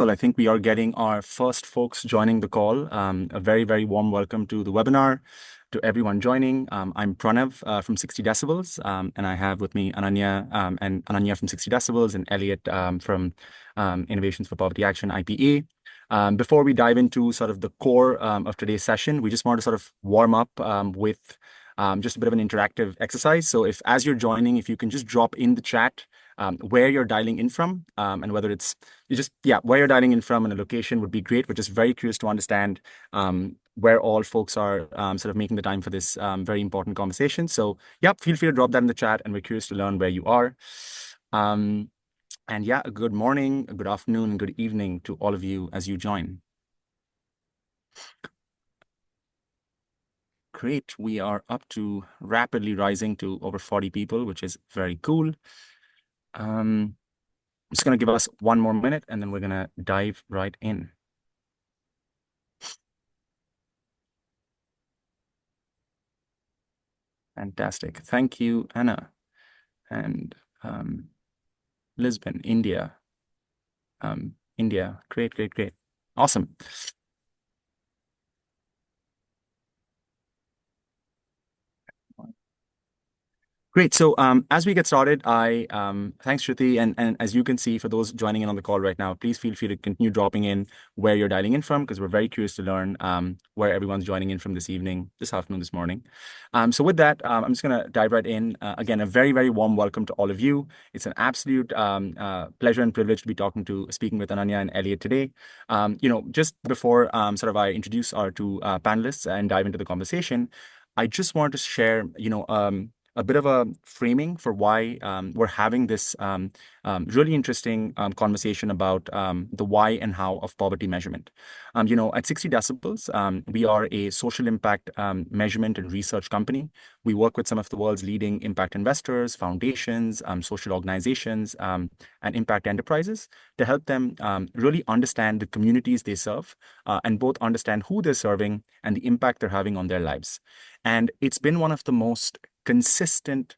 I think we are getting our first folks joining the call. A very, very warm welcome to the webinar, to everyone joining. I'm Pranav from 60 Decibels, and I have with me Ananya and Ananya from 60 Decibels and Elliott from Innovations for Poverty Action, IPA. Before we dive into sort of the core of today's session, we just want to sort of warm up with just a bit of an interactive exercise. So if, as you're joining, if you can just drop in the chat where you're dialing in from, and whether it's where you're dialing in from and a location would be great. We're just very curious to understand where all folks are sort of making the time for this very important conversation. So yeah, feel free to drop that in the chat, and we're curious to learn where you are. And yeah, good morning, good afternoon, and good evening to all of you as you join. Great. We are up to rapidly rising to over 40 people, which is very cool. I'm just going to give us one more minute, and then we're going to dive right in. Fantastic. Thank you, Anna. And Lisbon, India. India. Great, great, great. Awesome. Great. So as we get started, thanks, Shruti. And as you can see, for those joining in on the call right now, please feel free to continue dropping in where you're dialing in from, because we're very curious to learn where everyone's joining in from this evening, this afternoon, this morning. So with that, I'm just going to dive right in. Again, a very, very warm welcome to all of you. It's an absolute pleasure and privilege to be speaking with Ananya and Elliott today. Just before sort of I introduce our two panelists and dive into the conversation, I just wanted to share, a bit of a framing for why we're having this really interesting conversation about the why and how of poverty measurement. At 60 Decibels, we are a social impact measurement and research company. We work with some of the world's leading impact investors, foundations, social organizations, and impact enterprises to help them really understand the communities they serve and both understand who they're serving and the impact they're having on their lives. And it's been one of the most consistent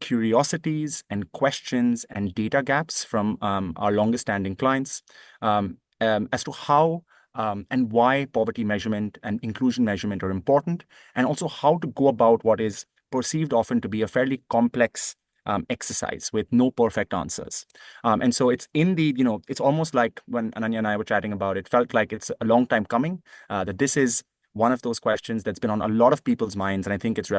curiosities and questions and data gaps from our longest standing clients as to how and why poverty measurement and inclusion measurement are important, and also how to go about what is perceived often to be a fairly complex exercise with no perfect answers. And so it's it's almost like when Ananya and I were chatting about it, felt like it's a long time coming, that this is one of those questions that's been on a lot of people's minds, and I think it's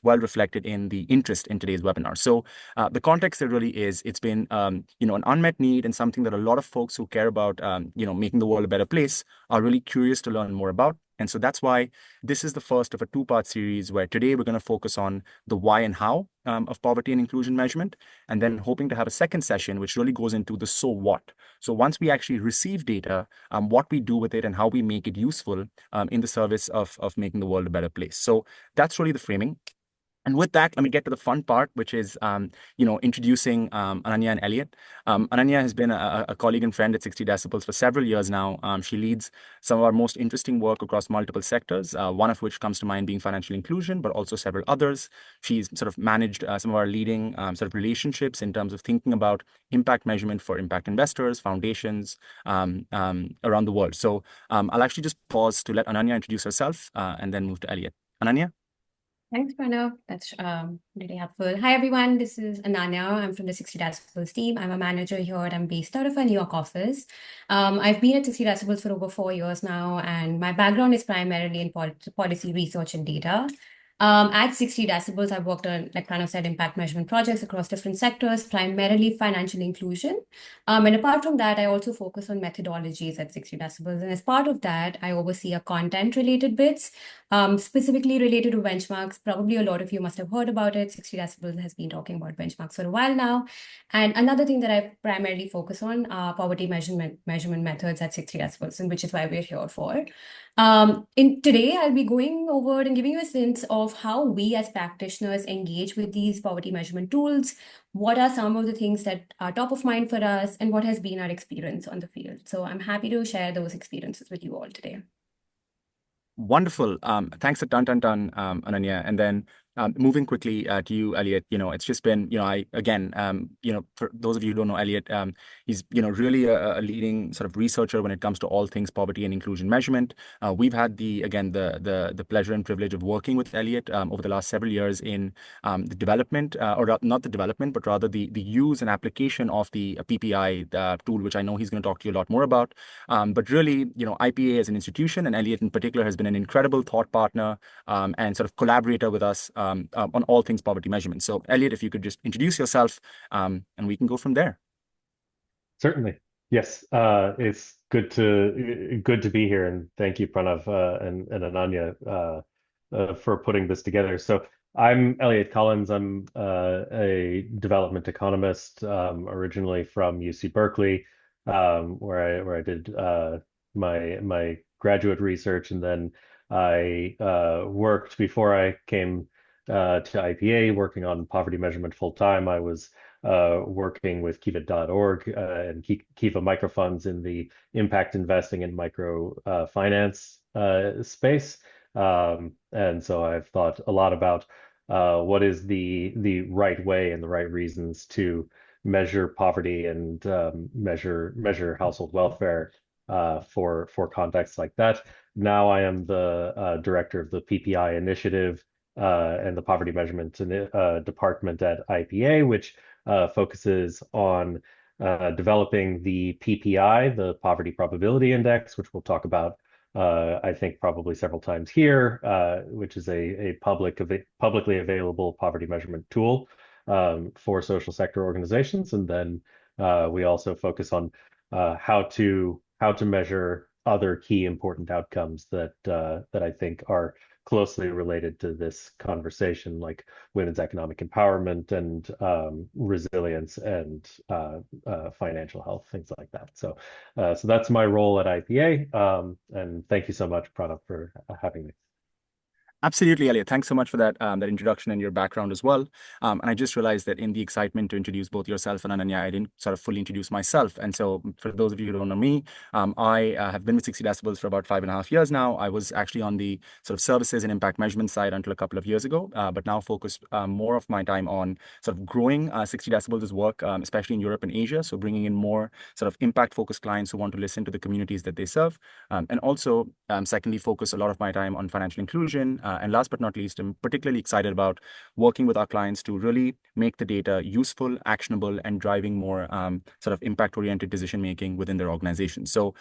well reflected in the interest in today's webinar. So the context there really is, it's been an unmet need and something that a lot of folks who care about making the world a better place are really curious to learn more about. And so that's why this is the first of a two-part series, where today we're going to focus on the why and how of poverty and inclusion measurement, and then hoping to have a second session which really goes into the so what. So once we actually receive data, what we do with it and how we make it useful in the service of making the world a better place. So that's really the framing. And with that, let me get to the fun part, which is, introducing Ananya and Elliott. Ananya has been a colleague and friend at 60 Decibels for several years now. She leads some of our most interesting work across multiple sectors, one of which comes to mind being financial inclusion, but also several others. She's sort of managed some of our leading sort of relationships in terms of thinking about impact measurement for impact investors, foundations around the world. So I'll actually just pause to let Ananya introduce herself and then move to Elliott. Ananya? Thanks, Pranav. That's really helpful. Hi, everyone. This is Ananya. I'm from the 60 Decibels team. I'm a manager here. I'm based out of our New York office. I've been at 60 Decibels for over 4 years now, and my background is primarily in policy research and data. At 60 Decibels, I've worked on, like Pranav said, impact measurement projects across different sectors, primarily financial inclusion. And apart from that, I also focus on methodologies at 60 Decibels. And as part of that, I oversee a content-related bits, specifically related to benchmarks. Probably a lot of you must have heard about it. 60 Decibels has been talking about benchmarks for a while now. And another thing that I primarily focus on are poverty measurement methods at 60 Decibels, and which is why we're here for. Today, I'll be going over and giving you a sense of how we as practitioners engage with these poverty measurement tools, what are some of the things that are top of mind for us, and what has been our experience on the field. So I'm happy to share those experiences with you all today. Wonderful. Thanks a ton, Ananya. And then Moving quickly to you, Elliott, it's just been, I again, for those of you who don't know Elliott, he's, really a leading sort of researcher when it comes to all things poverty and inclusion measurement. We've had the pleasure and privilege of working with Elliott over the last several years in the development, not the development, but rather the use and application of the PPI tool, which I know he's going to talk to you a lot more about. But really, IPA as an institution, and Elliott in particular, has been an incredible thought partner and sort of collaborator with us on all things poverty measurement. So, Elliott, if you could just introduce yourself, and we can go from there. Certainly. Yes. It's good to be here, and thank you, Pranav, and Ananya, for putting this together. So I'm Elliott Collins. I'm a development economist, originally from UC Berkeley, where I did my graduate research, and then I worked before I came to IPA, working on poverty measurement full time. I was working with Kiva.org and Kiva microfunds in the impact investing and micro finance space. And so I've thought a lot about what is the right way and the right reasons to measure poverty and measure household welfare for contexts like that. Now I am the director of the PPI initiative and the poverty measurement department at IPA, which focuses on developing the PPI, the Poverty Probability Index, which we'll talk about, I think, probably several times here, which is a publicly available poverty measurement tool for social sector organizations. And then we also focus on how to measure other key important outcomes that I think are closely related to this conversation, like women's economic empowerment and resilience and financial health, things like that. So that's my role at IPA. And thank you so much, Pranav, for having me. Absolutely, Elliot. Thanks so much for that introduction and your background as well. And I just realized that in the excitement to introduce both yourself and Ananya, I didn't sort of fully introduce myself. And so, for those of you who don't know me, I have been with 60 Decibels for about 5.5 years now. I was actually on the sort of services and impact measurement side until a couple of years ago, but now focus more of my time on sort of growing 60 Decibels' work, especially in Europe and Asia. So, bringing in more sort of impact-focused clients who want to listen to the communities that they serve, and also, secondly, focus a lot of my time on financial inclusion. And last but not least, I'm particularly excited about working with our clients to really make the data useful, actionable, and driving more sort of impact-oriented decision-making within their organization. So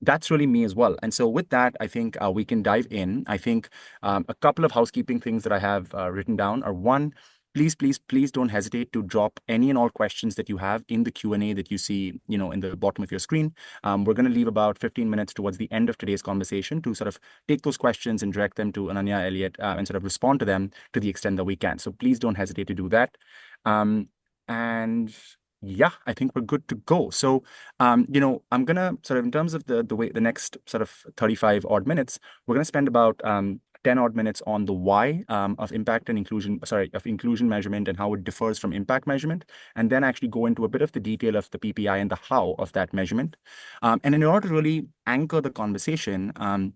that's really me as well. And so with that, I think we can dive in. I think a couple of housekeeping things that I have written down are: one, please don't hesitate to drop any and all questions that you have in the Q&A that you see, in the bottom of your screen. We're going to leave about 15 minutes towards the end of today's conversation to sort of take those questions and direct them to Ananya, Elliott, and sort of respond to them to the extent that we can. So please don't hesitate to do that. And yeah, I think we're good to go. So, I'm gonna sort of, in terms of the next sort of 35 odd minutes, we're gonna spend about 10 odd minutes on the why of impact and inclusion, of inclusion measurement and how it differs from impact measurement, and then actually go into a bit of the detail of the PPI and the how of that measurement. And in order to really anchor the conversation, I'm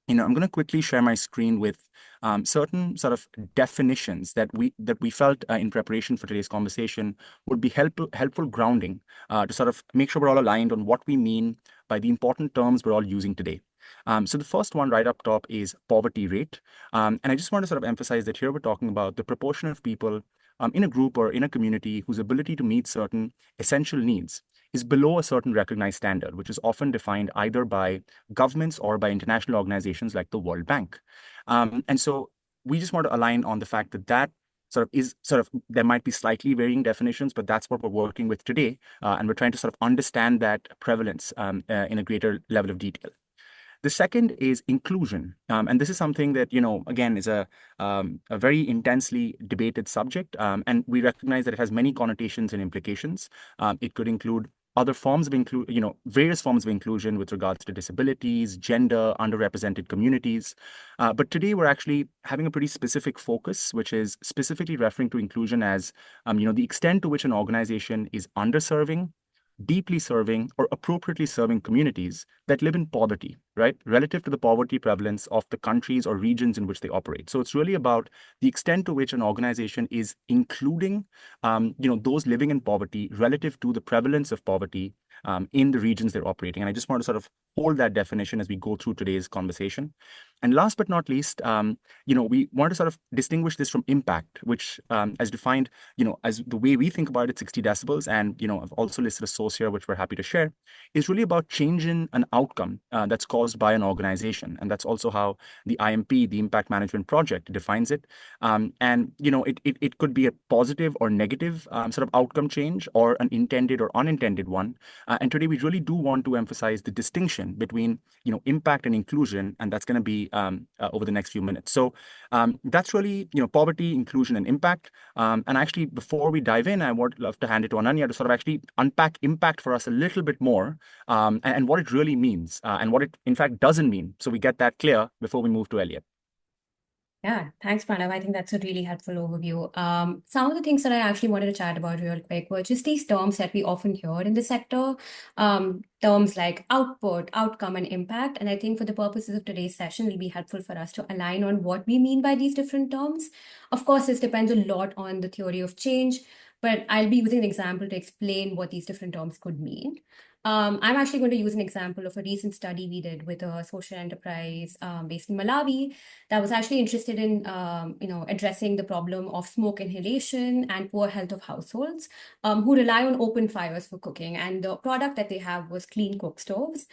going to quickly share my screen with certain sort of definitions that we felt in preparation for today's conversation would be helpful grounding to sort of make sure we're all aligned on what we mean by the important terms we're all using today. So the first one right up top is poverty rate. And I just want to sort of emphasize that here we're talking about the proportion of people in a group or in a community whose ability to meet certain essential needs is below a certain recognized standard, which is often defined either by governments or by international organizations like the World Bank. And so we just want to align on the fact that there might be slightly varying definitions, but that's what we're working with today. And we're trying to sort of understand that prevalence in a greater level of detail. The second is inclusion. And this is something that, again, is a very intensely debated subject. And we recognize that it has many connotations and implications. It could include other forms of various forms of inclusion with regards to disabilities, gender, underrepresented communities. But today we're actually having a pretty specific focus, which is specifically referring to inclusion as, the extent to which an organization is underserving, deeply serving or appropriately serving communities that live in poverty, right, relative to the poverty prevalence of the countries or regions in which they operate. So it's really about the extent to which an organization is including, those living in poverty relative to the prevalence of poverty in the regions they're operating. And I just want to sort of hold that definition as we go through today's conversation. And last but not least, we want to sort of distinguish this from impact, which, as defined, as the way we think about it, 60 decibels, and, I've also listed a source here, which we're happy to share, is really about changing an outcome that's caused by an organization. And that's also how the IMP, the Impact Management Project, defines it. It could be a positive or negative sort of outcome change, or an intended or unintended one. And today we really do want to emphasize the distinction between, impact and inclusion, and that's going to be over the next few minutes. So that's really, poverty, inclusion, and impact. And actually, before we dive in, I would love to hand it to Ananya to sort of actually unpack impact for us a little bit more, and what it really means, and what it in fact doesn't mean. So we get that clear before we move to Elliott. Yeah, thanks, Pranav. I think that's a really helpful overview. Some of the things that I actually wanted to chat about real quick were just these terms that we often hear in the sector, terms like output, outcome, and impact. And I think for the purposes of today's session, it'll be helpful for us to align on what we mean by these different terms. Of course, this depends a lot on the theory of change, but I'll be using an example to explain what these different terms could mean. I'm actually going to use an example of a recent study we did with a social enterprise based in Malawi that was actually interested in, addressing the problem of smoke inhalation and poor health of households who rely on open fires for cooking. And the product that they have was clean cook stoves.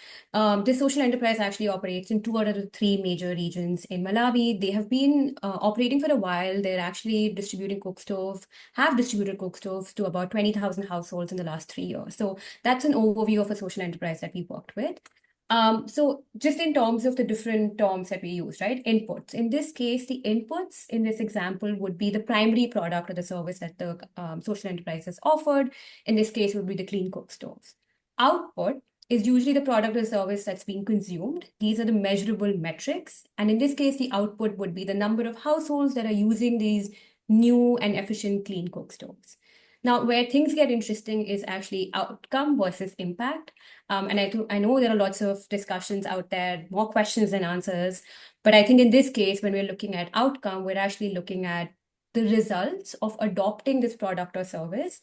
This social enterprise actually operates in two out of the three major regions in Malawi. They have been operating for a while. They're actually have distributed cook stoves to about 20,000 households in the last 3 years. So that's an overview of a social enterprise that we worked with. So just in terms of the different terms that we use, right? Inputs. In this case, the inputs in this example would be the primary product or the service that the social enterprise has offered. In this case, would be the clean cook stoves. Output is usually the product or service that's being consumed. These are the measurable metrics. And in this case, the output would be the number of households that are using these new and efficient clean cook stoves. Now, where things get interesting is actually outcome versus impact. And I know there are lots of discussions out there, more questions than answers. But I think in this case, when we're looking at outcome, we're actually looking at the results of adopting this product or service,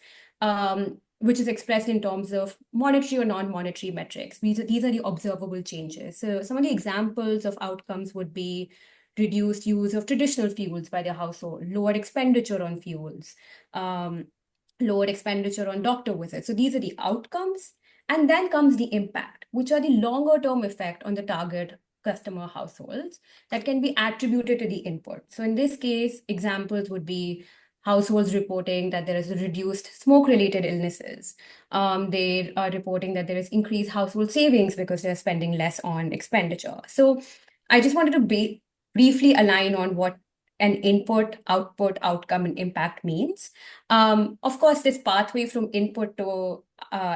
which is expressed in terms of monetary or non-monetary metrics. These are the observable changes. So some of the examples of outcomes would be reduced use of traditional fuels by the household, lower expenditure on fuels, lower expenditure on doctor visits. So these are the outcomes. And then comes the impact, which are the longer term effect on the target customer households that can be attributed to the input. So in this case, examples would be households reporting that there is a reduced smoke-related illnesses. They are reporting that there is increased household savings because they're spending less on expenditure. So I just wanted to briefly align on what an input, output, outcome, and impact means. Of course, this pathway from input to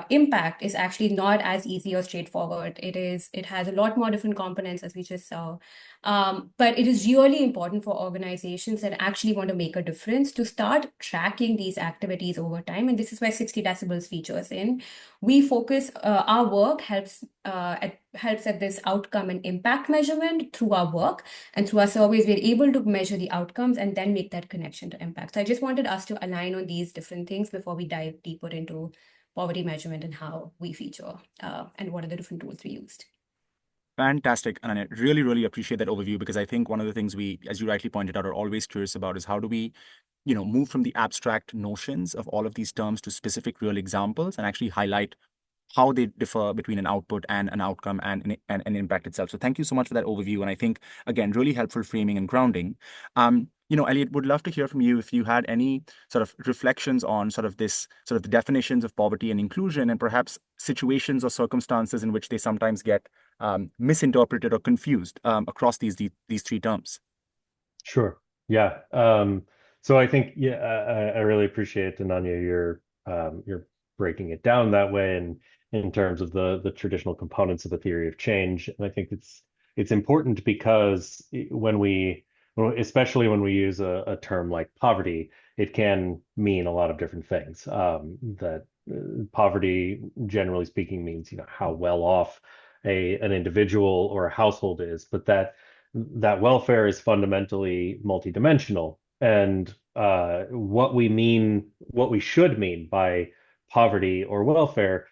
impact is actually not as easy or straightforward. It has a lot more different components, as we just saw. But it is really important for organizations that actually want to make a difference to start tracking these activities over time. And this is where 60 decibels features in. We focus, our work helps at this outcome and impact measurement through our work. And through our surveys, we're able to measure the outcomes and then make that connection to impact. So I just wanted us to align on these different things before we dive deeper into poverty measurement and how we feature and what are the different tools we used. Fantastic. And I really, really appreciate that overview, because I think one of the things we, as you rightly pointed out, are always curious about is how do we, move from the abstract notions of all of these terms to specific real examples and actually highlight how they differ between an output and an outcome and an impact itself. So thank you so much for that overview. And I think, again, really helpful framing and grounding. Elliott, would love to hear from you if you had any sort of reflections on sort of the definitions of poverty and inclusion, and perhaps situations or circumstances in which they sometimes get misinterpreted or confused across these three terms. Sure. Yeah. So I think, I really appreciate, Ananya, you're breaking it down that way, and in terms of the traditional components of the theory of change. And I think it's important because especially when we use a term like poverty, it can mean a lot of different things that poverty, generally speaking, means how well off an individual or a household is, but that welfare is fundamentally multidimensional. And what we should mean by poverty or welfare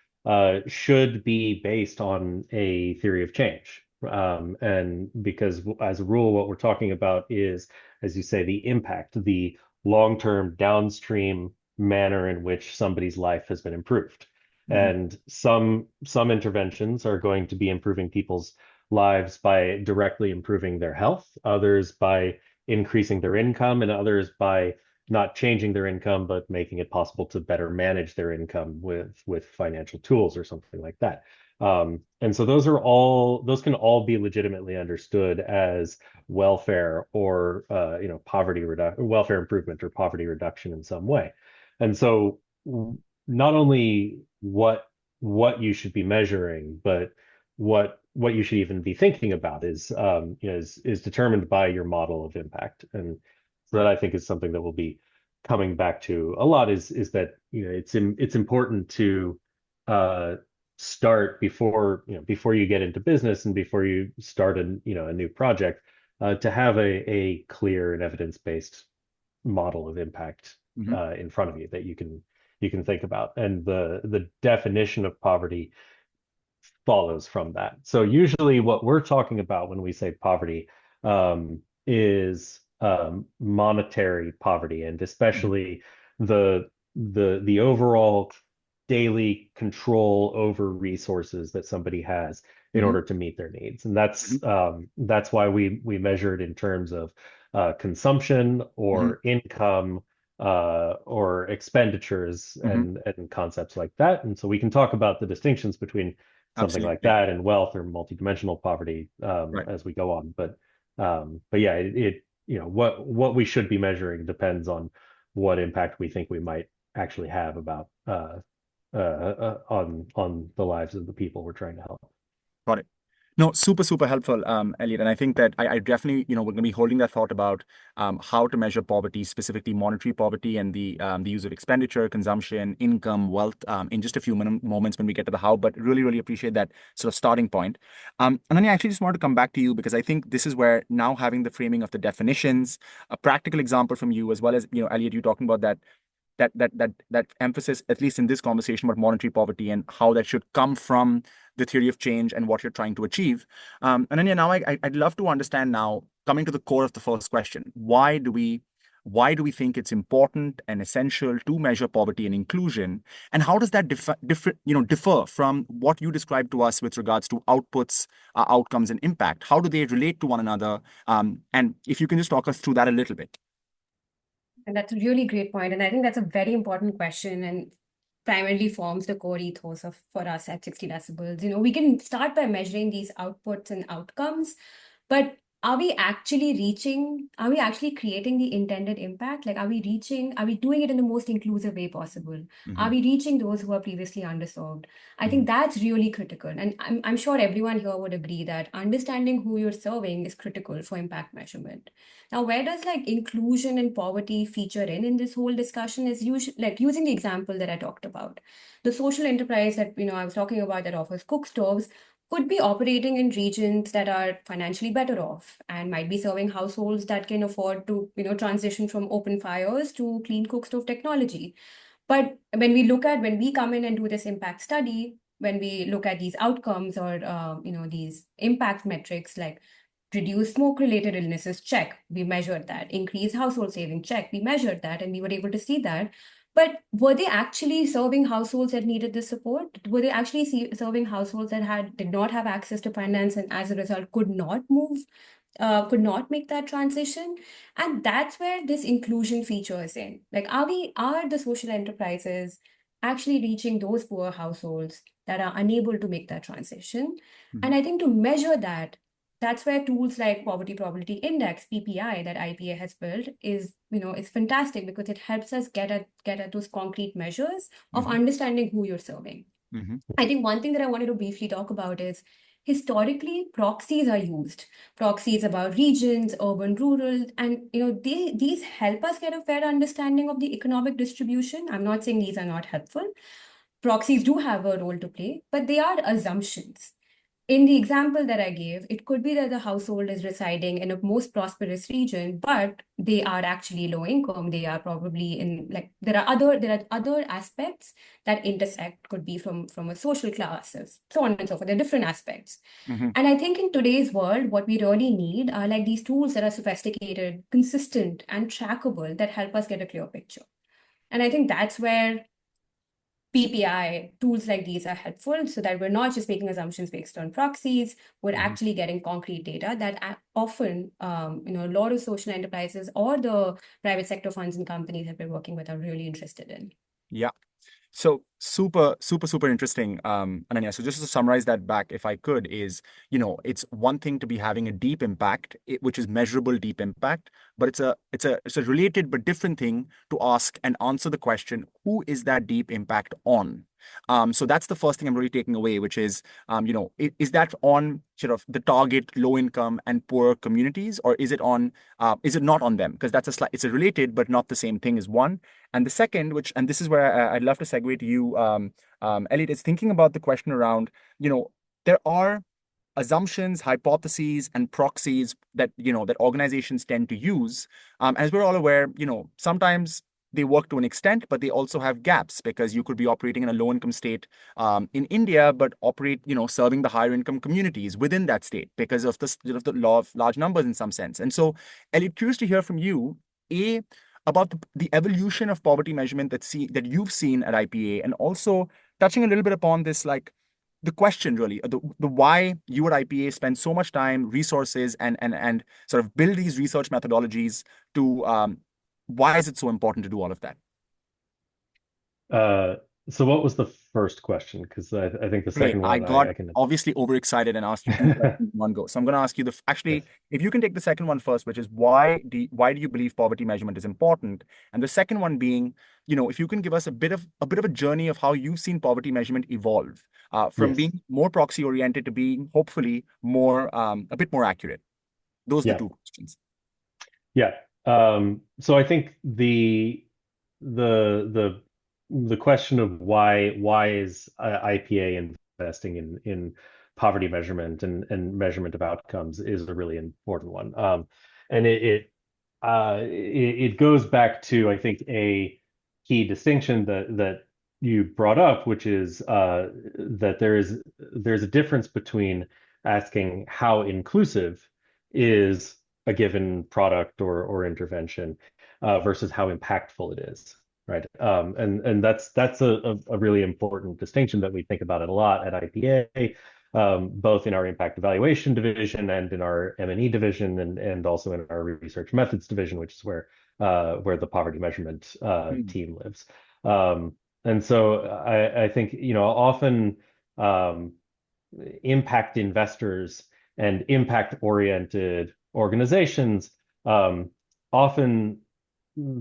should be based on a theory of change. And because, as a rule, what we're talking about is, as you say, the impact, the long-term downstream manner in which somebody's life has been improved. Mm-hmm. And some interventions are going to be improving people's lives by directly improving their health, others by increasing their income, and others by not changing their income, but making it possible to better manage their income with financial tools or something like that. And so those can all be legitimately understood as welfare or welfare improvement or poverty reduction in some way. And so not only what you should be measuring, but what you should even be thinking about is determined by your model of impact. And so that Right. I think is something that we'll be coming back to a lot is that it's important to start before you get into business and before you start a new project to have a clear and evidence-based model of impact Mm-hmm. in front of you that you can think about. And the definition of poverty follows from that. So usually what we're talking about when we say poverty is monetary poverty, and Mm-hmm. especially the overall daily control over resources that somebody has in Mm-hmm. order to meet their needs. And Mm-hmm. that's why we measure it in terms of consumption Mm-hmm. or income or expenditures Mm-hmm. and concepts like that. And so we can talk about the distinctions between something like Absolutely. that and wealth or multidimensional poverty Right. as we go on. But yeah, what we should be measuring depends on what impact we think we might actually have about on the lives of the people we're trying to help. Got it. No, super, super helpful, Elliot. And I think that I definitely, we're going to be holding that thought about how to measure poverty, specifically monetary poverty, and the use of expenditure, consumption, income, wealth, in just a few moments when we get to the how. But really, really appreciate that sort of starting point. And then I actually just wanted to come back to you because I think this is where now having the framing of the definitions, a practical example from you, as well as Elliot, you talking about that emphasis, at least in this conversation about monetary poverty and how that should come from the theory of change and what you're trying to achieve. And then now I'd love to understand now, coming to the core of the first question, why do we think it's important and essential to measure poverty and inclusion, and how does that differ from what you described to us with regards to outputs, outcomes, and impact? How do they relate to one another? And if you can just talk us through that a little bit. And that's a really great point. And I think that's a very important question and primarily forms the core ethos for us at 60 decibels. We can start by measuring these outputs and outcomes, but are we actually creating the intended impact? Like, are we doing it in the most inclusive way possible? Are Mm-hmm. we reaching those who are previously underserved? I Mm-hmm. think that's really critical. And I'm sure everyone here would agree that understanding who you're serving is critical for impact measurement. Now, where does like inclusion and poverty feature in this whole discussion is usually like using the example that I talked about. The social enterprise that I was talking about that offers cook stoves could be operating in regions that are financially better off and might be serving households that can afford to transition from open fires to clean cook stove technology. But when we come in and do this impact study, when we look at these outcomes or these impact metrics like reduce smoke related illnesses, check, we measured that. Increase household saving, check, we measured that, and we were able to see that. But were they actually serving households that needed this support? Were they actually serving households that did not have access to finance and as a result could not make that transition? And that's where this inclusion feature is in. Like, are the social enterprises actually reaching those poor households that are unable to make that transition? Mm-hmm. And I think to measure that, that's where tools like Poverty Probability Index, PPI, that IPA has built is fantastic because it helps us get at those concrete measures of Mm-hmm. understanding who you're serving. Mm-hmm. I think one thing that I wanted to briefly talk about is historically proxies are used. Proxies about regions, urban, rural, and these help us get a fair understanding of the economic distribution. I'm not saying these are not helpful, proxies do have a role to play, but they are assumptions. In the example that I gave, it could be that the household is residing in a most prosperous region, but they are actually low income. They are probably in like there are other aspects that intersect, could be from a social classes, so on and so forth. There are different aspects. Mhm. And I think in today's world, what we really need are like these tools that are sophisticated, consistent, and trackable that help us get a clear picture. And I think that's where PPI tools like these are helpful so that we're not just making assumptions based on proxies, we're Mhm. actually getting concrete data that often, a lot of social enterprises or the private sector funds and companies that we're working with are really interested in. Yeah. So super, super, super interesting, Ananya. So just to summarize that back, if I could, is, it's one thing to be having a deep impact, which is measurable deep impact, but it's a related but different thing to ask and answer the question, who is that deep impact on? So that's the first thing I'm really taking away, which is, is that on sort of the target low income and poor communities, or is it not on them? Because it's a related but not the same thing, is one. And the second, and this is where I'd love to segue to you, Elliot, is thinking about the question around, there are assumptions, hypotheses, and proxies that organizations tend to use. As we're all aware, sometimes they work to an extent, but they also have gaps because you could be operating in a low income state in India, but operate, serving the higher income communities within that state because of the law of large numbers in some sense. And so, Elliot, curious to hear from you, A, about the evolution of poverty measurement that you've seen at IPA, and also touching a little bit upon this, like the question really, the why you at IPA spend so much time, resources, and sort of build these research methodologies to why is it so important to do all of that? Uh, so what was the first question? Because I think the Great. second I one got I can. obviously overexcited and asked you two questions in one go. So I'm going to ask you Yes. actually, if you can take the second one first, which is why do you believe poverty measurement is important? And the second one being, if you can give us a bit of a journey of how you've seen poverty measurement evolve from Yes. being more proxy oriented to being hopefully more a bit more accurate. Those are the Yeah. two questions. Yeah. So I think the the the question of why is IPA investing in poverty measurement and measurement of outcomes is a really important one. And it goes back to, I think, a key distinction that you brought up, which is that there's a difference between asking how inclusive is a given product or intervention versus how impactful it is, right? And that's a really important distinction that we think about it a lot at IPA, both in our impact evaluation division and in our M&E division, and also in our research methods division, which is where the poverty measurement Hmm. team lives. And so I think, often um, impact investors and impact-oriented organizations often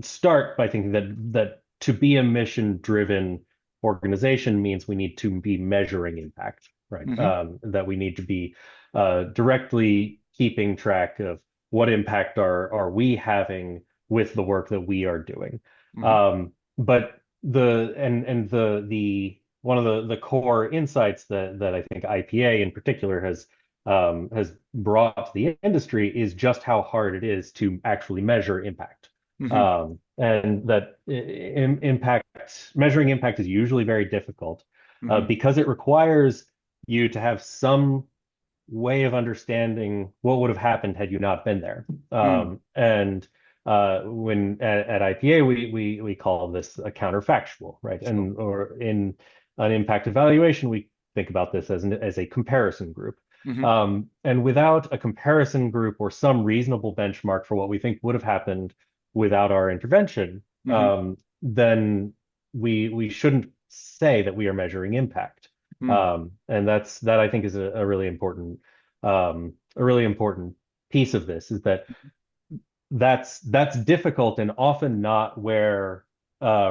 start by thinking that to be a mission-driven organization means we need to be measuring impact, right? Hmm. That we need to be directly keeping track of what impact are we having with the work that we are doing. Hmm. But the one of the core insights that I think IPA in particular has brought to the industry is just how hard it is to actually measure impact. Hmm. And that measuring impact is usually very difficult Hmm. because it requires you to have some way of understanding what would have happened had you not been there. Hmm. And when at IPA we call this a counterfactual, right? Sure. Or in an impact evaluation, we think about this as a comparison group. Hmm. And without a comparison group or some reasonable benchmark for what we think would have happened without our intervention, Hmm. then we shouldn't say that we are measuring impact. Hmm. And that I think is a really important piece of this is that that's difficult and often not where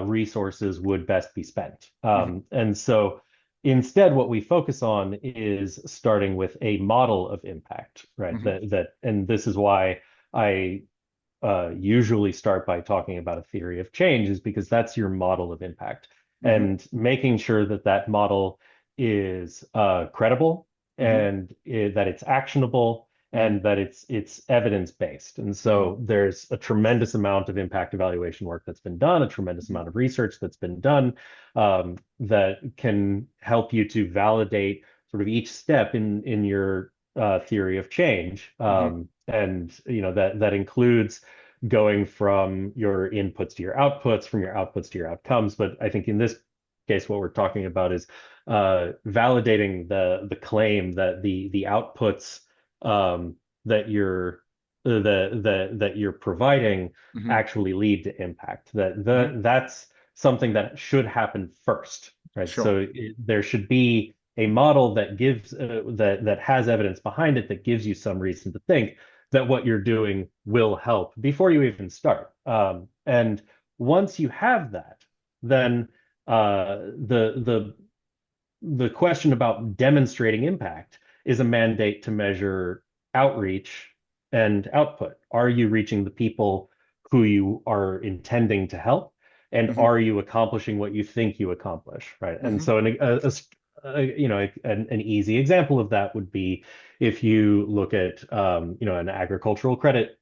resources would best be spent. Hmm. And so instead, what we focus on is starting with a model of impact, right? Hmm. And this is why I usually start by talking about a theory of change, is because that's your model of impact. and making sure that that model is credible and that it's actionable and that it's evidence-based. And so there's a tremendous amount of impact evaluation work that's been done, a tremendous amount of research that's been done that can help you to validate sort of each step in your theory of change. And that includes going from your inputs to your outputs, from your outputs to your outcomes. But I think in this case, what we're talking about is validating the claim that the outputs that you're providing actually lead to impact. That's something that should happen first, right? Sure. So there should be a model that gives that has evidence behind it that gives you some reason to think that what you're doing will help before you even start. And once you have that, then the question about demonstrating impact is a mandate to measure outreach and output. Are you reaching the people who you are intending to help? And are you accomplishing what you think you accomplish, right? And so an easy example of that would be if you look at an agricultural credit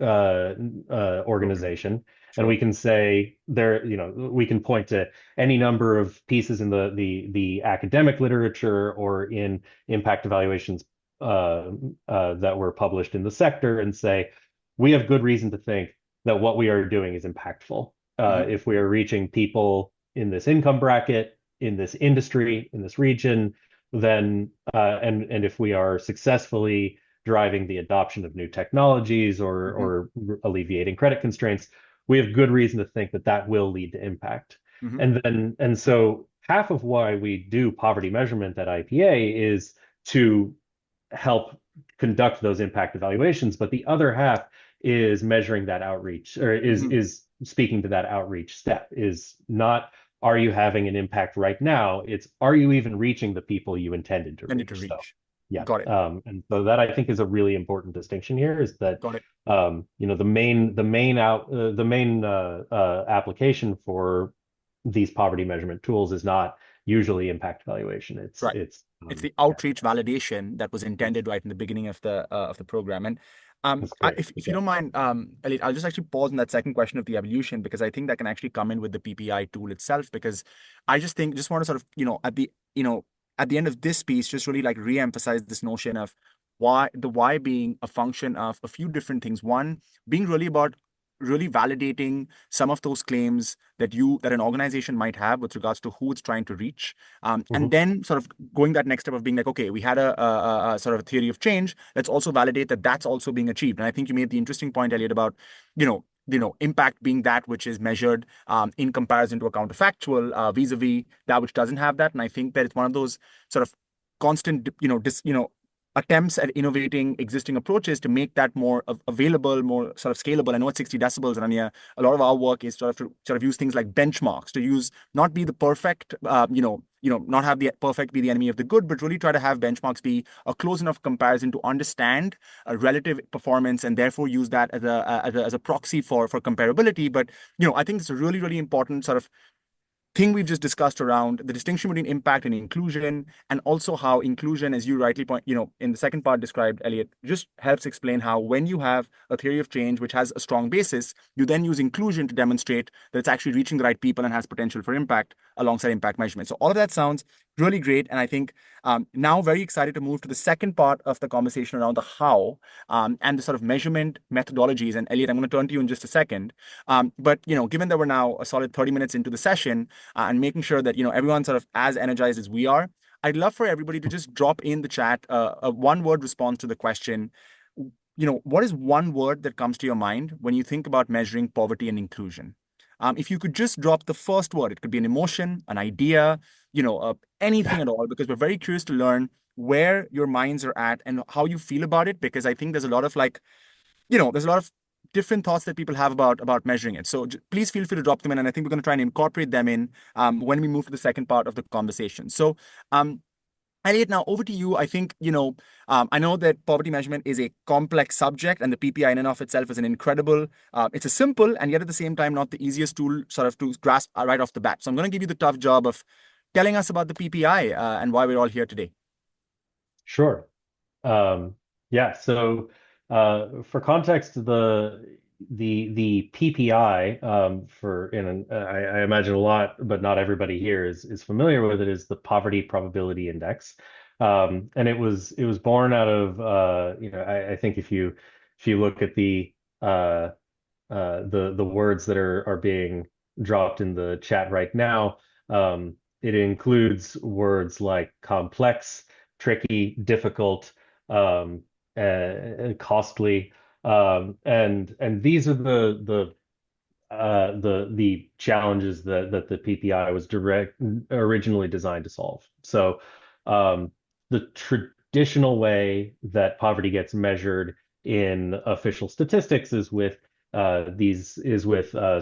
organization, and we can say we can point to any number of pieces in the academic literature or in impact evaluations that were published in the sector and say we have good reason to think that what we are doing is impactful. If we are reaching people in this income bracket, in this industry, in this region, then and if we are successfully driving the adoption of new technologies or alleviating credit constraints, we have good reason to think that that will lead to impact. And so half of why we do poverty measurement at IPA is to help conduct those impact evaluations, but the other half is measuring that outreach, or is speaking to that outreach step. Is not, are you having an impact right now? It's, are you even reaching the people you intended to reach? So, yeah. Got it. And so that I think is a really important distinction here, is that Got it. the main application for these poverty measurement tools is not usually impact evaluation. It's the outreach validation that was intended right in the beginning of the program. And if you don't mind, Elliott, I'll just actually pause on that second question of the evolution, because I think that can actually come in with the PPI tool itself, because I just want to sort of, at the end of this piece, just really like re-emphasize this notion of why being a function of a few different things. One, being really about really validating some of those claims that an organization might have with regards to who it's trying to reach, and then sort of going that next step of being like, okay, we had a sort of a theory of change. Let's also validate that that's also being achieved. And I think you made the interesting point, Elliott, about impact being that which is measured in comparison to a counterfactual vis-a-vis that which doesn't have that. And I think that it's one of those sort of constant attempts at innovating existing approaches to make that more available, more sort of scalable. I know at 60 decibels, Ananya, a lot of our work is to sort of use things like benchmarks, to use, not be the perfect, not have the perfect be the enemy of the good, but really try to have benchmarks be a close enough comparison to understand a relative performance, and therefore use that as a proxy for comparability. But I think it's a really, really important sort of thing we've just discussed around the distinction between impact and inclusion, and also how inclusion, as you rightly point, in the second part described, Elliott, just helps explain how when you have a theory of change which has a strong basis, you then use inclusion to demonstrate that it's actually reaching the right people and has potential for impact alongside impact measurement. So all of that sounds really great. And I think now very excited to move to the second part of the conversation around the how and the sort of measurement methodologies. And Elliott, I'm going to turn to you in just a second. But given that we're now a solid 30 minutes into the session, and making sure that everyone's sort of as energized as we are, I'd love for everybody to just drop in the chat a one-word response to the question. What is one word that comes to your mind when you think about measuring poverty and inclusion? If you could just drop the first word, it could be an emotion, an idea, anything at all, because we're very curious to learn where your minds are at and how you feel about it, because I think there's a lot of there's a lot of different thoughts that people have about measuring it. So please feel free to drop them in, and I think we're going to try and incorporate them in when we move to the second part of the conversation. So Elliot, now over to you. I think, I know that poverty measurement is a complex subject, and the PPI in and of itself is an incredible, it's a simple and yet at the same time not the easiest tool sort of to grasp right off the bat. So I'm going to give you the tough job of telling us about the PPI and why we're all here today. Sure. Yeah, so for context, the PPI for I imagine a lot, but not everybody here is familiar with it, is the Poverty Probability Index. And it was born out of I think if you look at the words that are being dropped in the chat right now, it includes words like complex, tricky, difficult, costly, and these are the challenges that the PPI was originally designed to solve. So the traditional way that poverty gets measured in official statistics is with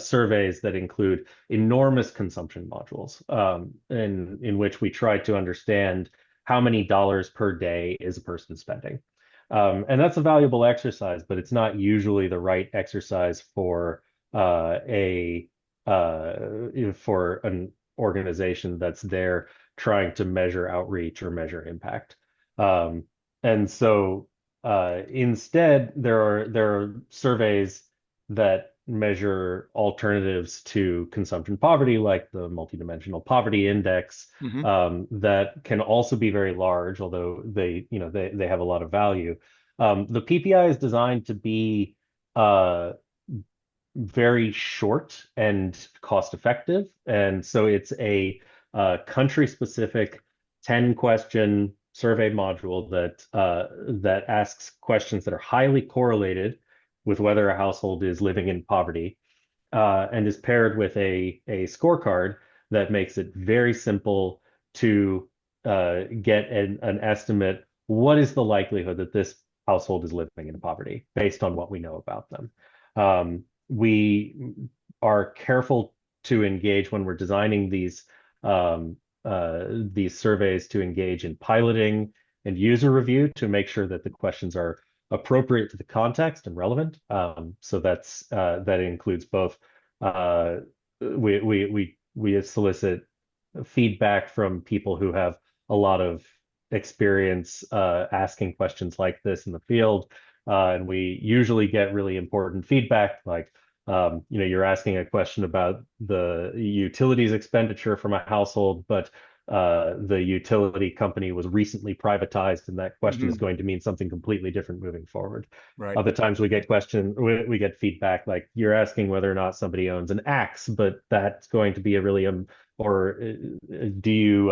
surveys that include enormous consumption modules, in which we try to understand how many dollars per day is a person spending. And that's a valuable exercise, but it's not usually the right exercise a for an organization that's there trying to measure outreach or measure impact. And so instead, there are surveys that measure alternatives to consumption poverty, like the multidimensional poverty index, Hmm. that can also be very large, although they have a lot of value. The PPI is designed to be very short and cost effective. And so it's a country specific 10 question survey module that asks questions that are highly correlated with whether a household is living in poverty, and is paired with a scorecard that makes it very simple to get an estimate. What is the likelihood that this household is living in poverty based on what we know about them? We are careful to engage when we're designing these surveys, to engage in piloting and user review to make sure that the questions are appropriate to the context and relevant. So that includes both. We solicit feedback from people who have a lot of experience asking questions like this in the field. And we usually get really important feedback, like, you're asking a question about the utilities expenditure from a household, but the utility company was recently privatized, and that question is Hmm. going to mean something completely different moving forward. Right. Other times we get feedback like, you're asking whether or not somebody owns an axe, but that's going to be a really or do you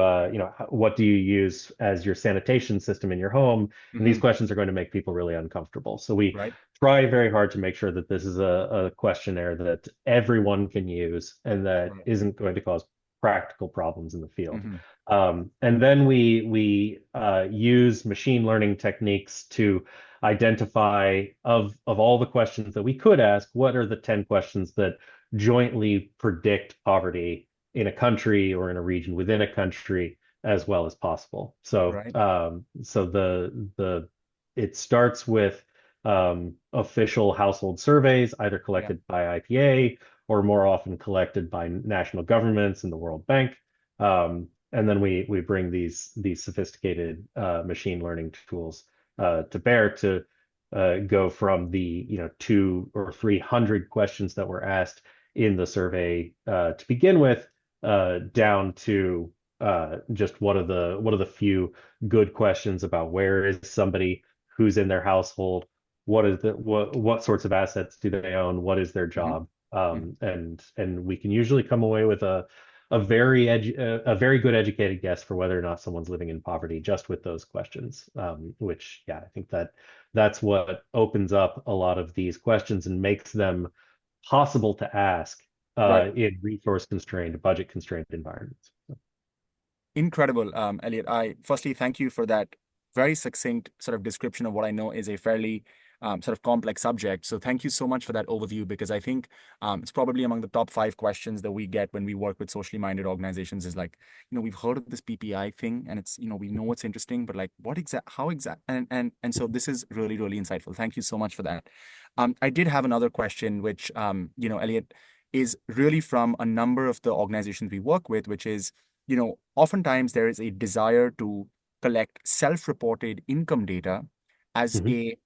what do you use as your sanitation system in your home? And these Hmm. questions are going to make people really uncomfortable. So we Right. try very hard to make sure that this is a questionnaire that everyone can use and that Right. isn't going to cause practical problems in the field. Hmm. And then we use machine learning techniques to identify, of all the questions that we could ask, what are the 10 questions that jointly predict poverty in a country or in a region within a country as well as possible. So Right. the it starts with official household surveys, either Yeah. collected by IPA or more often collected by national governments and the World Bank. And then we bring these sophisticated machine learning tools to bear to go from the 200 or 300 questions that were asked in the survey to begin with, down to just what are the few good questions about where is somebody, who's in their household, what sorts of assets do they own, what is their Hmm. job, and we can usually come away with a very good educated guess for whether or not someone's living in poverty just with those questions. Which, yeah, I think that's what opens up a lot of these questions and makes them possible to ask Right. in resource constrained, budget constrained environments. Incredible, Elliot. I firstly thank you for that very succinct sort of description of what I know is a fairly sort of complex subject. So thank you so much for that overview, because I think it's probably among the top 5 questions that we get when we work with socially minded organizations is like, we've heard of this PPI thing and it's, we know it's interesting, but like how exact, and so this is really, really insightful. Thank you so much for that. I did have another question, which, Elliot, is really from a number of the organizations we work with, which is, oftentimes there is a desire to collect self-reported income data as Mhm. a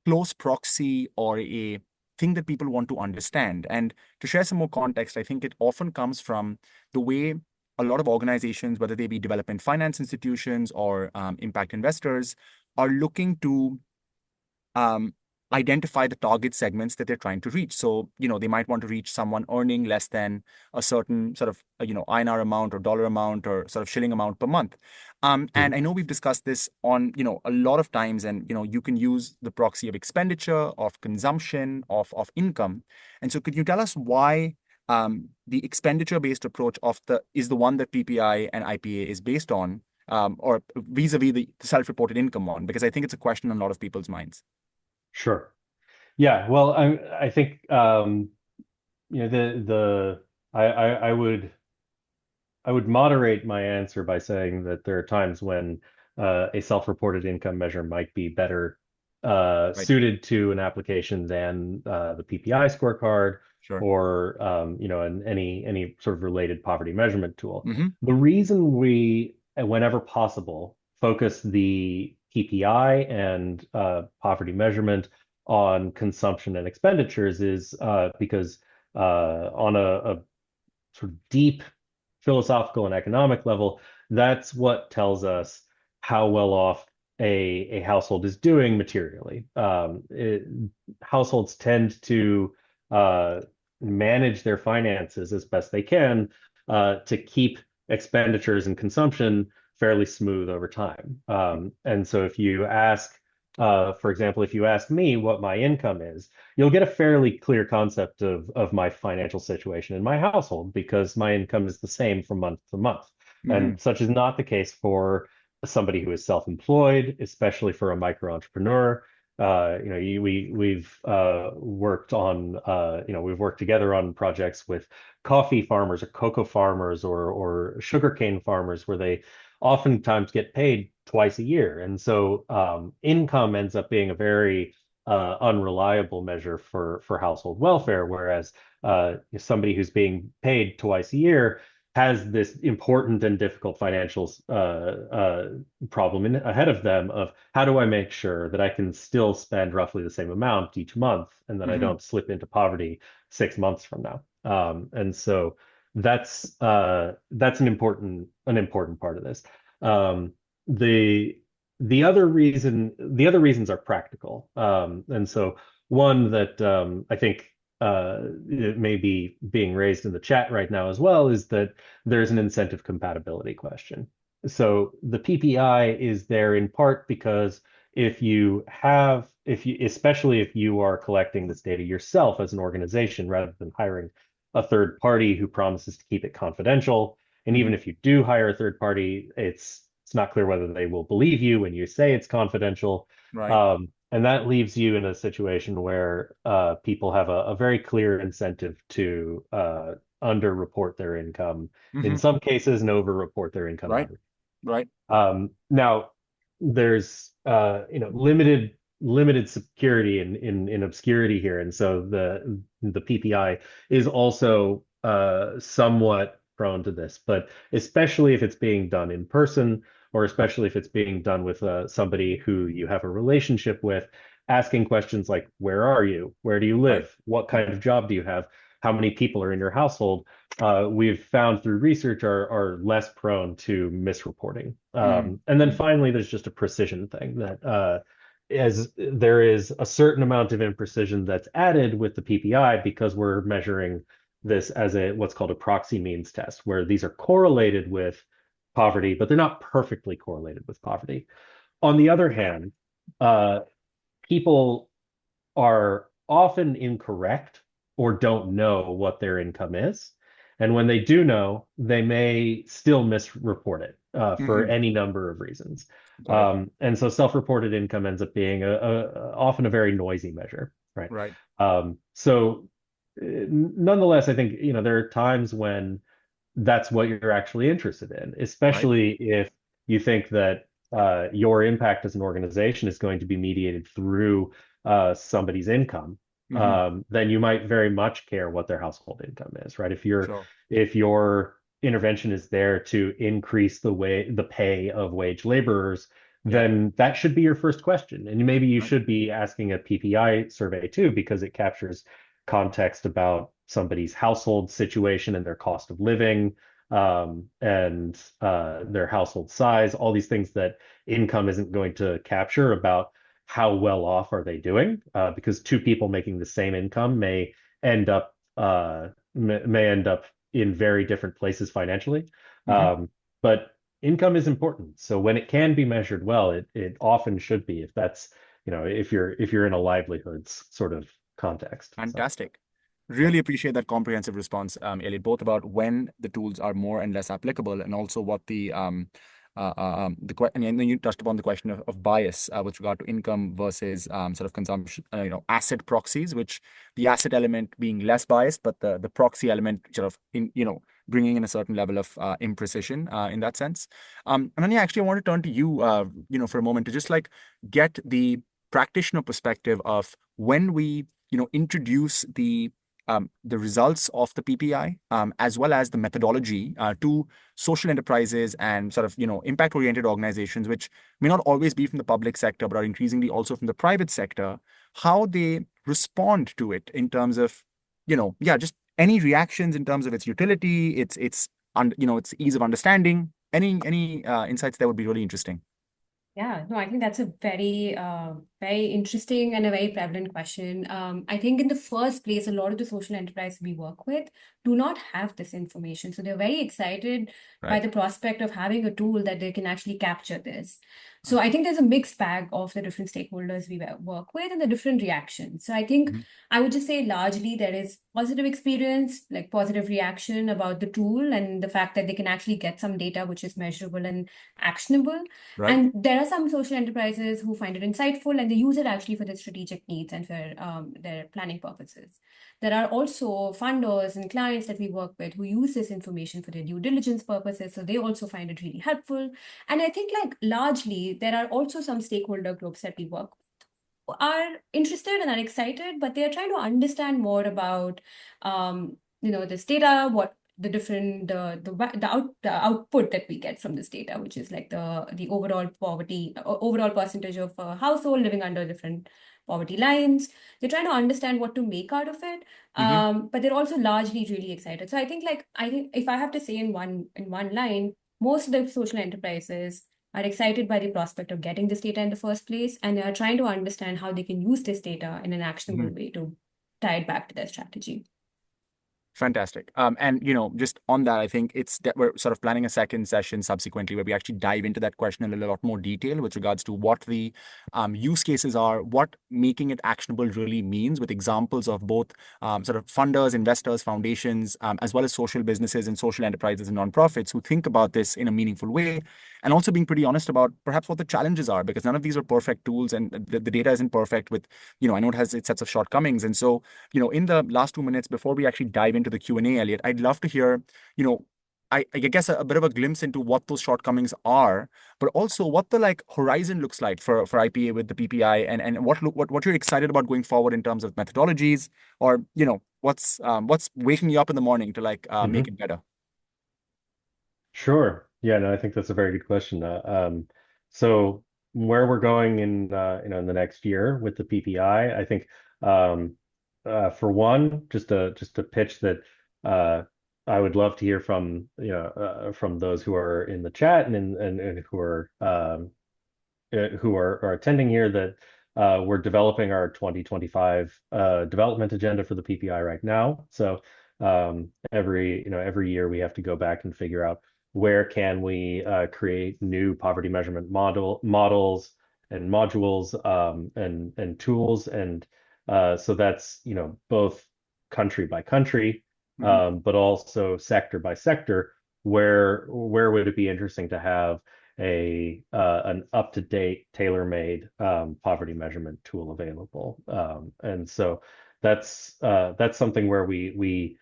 close proxy or a thing that people want to understand. And to share some more context, I think it often comes from the way a lot of organizations, whether they be development finance institutions or impact investors, are looking to um, identify the target segments that they're trying to reach. So, they might want to reach someone earning less than a certain sort of, INR amount or dollar amount or sort of shilling amount per month. Mhm. And I know we've discussed this on, a lot of times, and, you can use the proxy of expenditure, of consumption, of income. And so could you tell us why the expenditure-based approach is the one that PPI and IPA is based on, or vis-a-vis the self-reported income one? Because I think it's a question on a lot of people's minds. Sure. Yeah. Well, I think the I would moderate my answer by saying that there are times when a self-reported income measure might be better Right. suited to an application than the PPI scorecard Sure. or any sort of related poverty measurement tool. Mm-hmm. The reason we, whenever possible, focus the PPI and poverty measurement on consumption and expenditures is because on a sort of deep philosophical and economic level, that's what tells us how well off a household is doing materially. Households tend to uh, manage their finances as best they can to keep expenditures and consumption fairly smooth over time. And so if you ask, for example, if you ask me what my income is, you'll get a fairly clear concept of my financial situation in my household because my income is the same from month to month. Mm-hmm. And such is not the case for somebody who is self-employed, especially for a micro entrepreneur. We've worked on we've worked together on projects with coffee farmers or cocoa farmers or sugarcane farmers where they oftentimes get paid twice a year. And so income ends up being a very unreliable measure for household welfare, whereas somebody who's being paid twice a year has this important and difficult financial problem ahead of them of how do I make sure that I can still spend roughly the same amount each month and that I Mm-hmm. don't slip into poverty 6 months from now. And so that's an important part of this. Um, the the other reasons are practical. And so one that I think it may be being raised in the chat right now as well is that there's an incentive compatibility question. So the PPI is there in part because especially if you are collecting this data yourself as an organization rather than hiring a third party who promises to keep it confidential, and Mm-hmm. even if you do hire a third party, it's not clear whether they will believe you when you say it's confidential. Right. And that leaves you in a situation where people have a very clear incentive to underreport their income in Mm-hmm. some cases and overreport their income in Right. others. Right. Now, there's limited security in obscurity here, and so the PPI is also somewhat prone to this, but especially if it's being done in person, or especially if it's being done with somebody who you have a relationship with, asking questions like, where are you? Where do you Right. live? What kind of job do you have? How many people are in your household? We've found through research are less prone to misreporting. Mm-hmm. And then finally, there's just a precision thing that as there is a certain amount of imprecision that's added with the PPI because we're measuring this as a what's called a proxy means test, where these are correlated with poverty, but they're not perfectly correlated with poverty. On the other hand, uh, people are often incorrect or don't know what their income is. And when they do know, they may still misreport it. for Hmm. any number of reasons. Got it. And so self-reported income ends up being often a very noisy measure, right? Right. So nonetheless, I think, there are times when that's what you're actually interested in, Right. especially if you think that your impact as an organization is going to be mediated through somebody's income. Hmm. Then you might very much care what their household income is, right? Sure. If your intervention is there to increase the pay of wage laborers, Yeah. then that should be your first question. And maybe you Right. should be asking a PPI survey too, because it captures context about somebody's household situation and their cost of living, and their household size, all these things that income isn't going to capture about how well off are they doing, because two people making the same income end up may end up in very different places financially. Hmm. But income is important. So when it can be measured well, it often should be, if that's, if you're in a livelihoods sort of context. So Fantastic. yeah. Really appreciate that comprehensive response, Elliot, both about when the tools are more and less applicable, and also what and then you touched upon the question of bias with regard to income versus sort of consumption, asset proxies, which the asset element being less biased, but the proxy element sort of bringing in a certain level of imprecision in that sense. Ananya, actually, I want to turn to you, for a moment to just like get the practitioner perspective of when we introduce the results of the PPI, as well as the methodology to social enterprises and sort of impact-oriented organizations, which may not always be from the public sector, but are increasingly also from the private sector, how they respond to it in terms of yeah, just any reactions in terms of its utility, its ease of understanding. Any insights there would be really interesting. Yeah, no, I think that's a very interesting and a very prevalent question. I think in the first place, a lot of the social enterprises we work with do not have this information. So they're very excited by Right. the prospect of having a tool that they can actually capture this. So I think there's a mixed bag of the different stakeholders we work with and the different reactions. So I think Mhm. I would just say largely there is positive experience, like positive reaction about the tool and the fact that they can actually get some data which is measurable and actionable. Right. And there are some social enterprises who find it insightful and they use it actually for their strategic needs and for their planning purposes. There are also funders and clients that we work with who use this information for their due diligence purposes. So they also find it really helpful. And I think, like, largely, there are also some stakeholder groups that we work with who are interested and are excited, but they are trying to understand more about, this data, what the different the output that we get from this data, which is like the overall poverty, overall percentage of a household living under different poverty lines. They're trying to understand what to make out of it, Hmm. but they're also largely really excited. So I think if I have to say in one line, most of the social enterprises are excited by the prospect of getting this data in the first place, and they are trying to understand how they can use this data in an actionable way to tie it back to their strategy. Fantastic. And just on that, I think it's that we're sort of planning a second session subsequently where we actually dive into that question in a lot more detail with regards to what the use cases are, what making it actionable really means, with examples of both sort of funders, investors, foundations, as well as social businesses and social enterprises and nonprofits who think about this in a meaningful way, and also being pretty honest about perhaps what the challenges are, because none of these are perfect tools, and the data isn't perfect. With I know it has its sets of shortcomings, and so in the last 2 minutes before we actually dive into the Q&A, Elliot, I'd love to hear, I guess a bit of a glimpse into what those shortcomings are, but also what the like horizon looks like for IPA with the PPI, and what you're excited about going forward in terms of methodologies, or what's waking you up in the morning to like make Mhm. it better. Sure. Yeah, no, I think that's a very good question. So where we're going in the next year with the PPI, I think, um, for one, just a pitch that uh, I would love to hear from from those who are in the chat and who are attending here, that we're developing our 2025 development agenda for the PPI right now. So every year we have to go back and figure out where can we create new poverty measurement models and modules, and tools, and so that's both country by country, Hmm. but also sector by sector, where would it be interesting to have an up-to-date, tailor-made poverty measurement tool available. And so that's something where we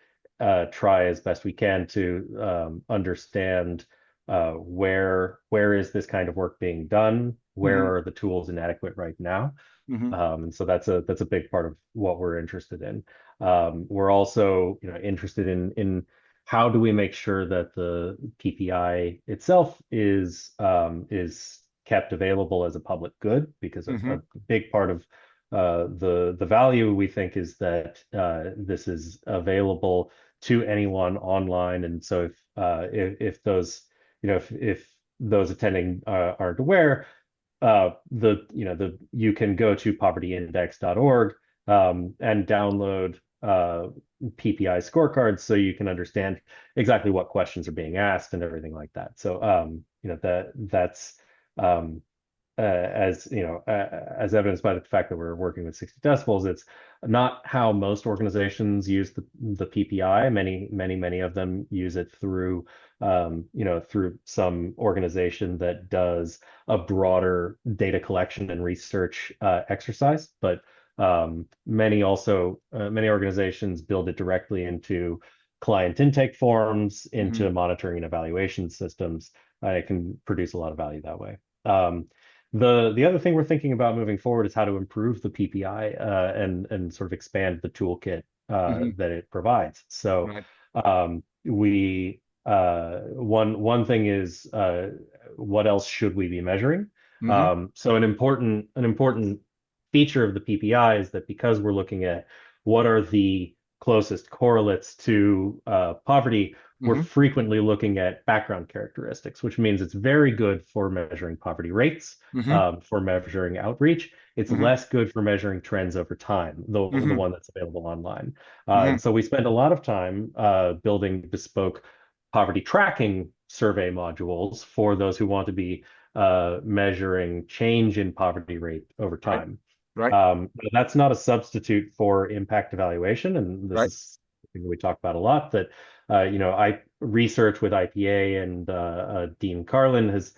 try as best we can to understand where is this kind of work being done? Mm-hmm. Where are the tools inadequate right now? Mm-hmm. And so that's a big part of what we're interested in. We're also, interested in how do we make sure that the PPI itself is kept available as a public good? Because Mm-hmm. a big part of the value we think is that this is available to anyone online, and so if those if those attending aren't aware, you can go to povertyindex.org and download PPI scorecards so you can understand exactly what questions are being asked and everything like that. So that's um, as evidenced by the fact that we're working with 60 decibels, it's not how most organizations use the PPI. Many of them use it through through some organization that does a broader data collection and research exercise. But many organizations build it directly into client intake forms, Mm-hmm. into monitoring and evaluation systems. It can produce a lot of value that way. The other thing we're thinking about moving forward is how to improve the PPI and sort of expand the toolkit Mm-hmm. that it provides. So Right. we one thing is what else should we be measuring? Mm-hmm. So an important feature of the PPI is that because we're looking at what are the closest correlates to poverty, we're Mm-hmm. frequently looking at background characteristics, which means it's very good for measuring poverty rates, Mm-hmm. for measuring outreach. It's Mm-hmm. less good for measuring trends over time, the Mm-hmm. one that's available online. Mm-hmm. And so we spend a lot of time building bespoke poverty tracking survey modules for those who want to be measuring change in poverty rate over Right. time. Right. But that's not a substitute for impact evaluation, and this Right. is something we talk about a lot. That I research with IPA and Dean Carlin has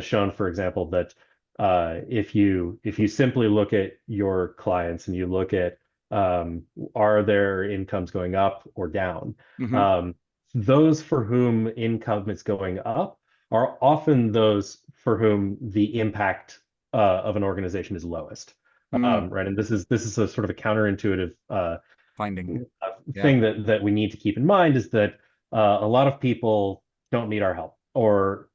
shown, for example, that if you simply look at your clients and you look at are their incomes going up or down, Mm-hmm. um, those for whom income is going up are often those for whom the impact of an organization is lowest. Mm. Right. And this is a sort of a counterintuitive Finding. Yeah. thing that we need to keep in mind is that a lot of people don't need our help or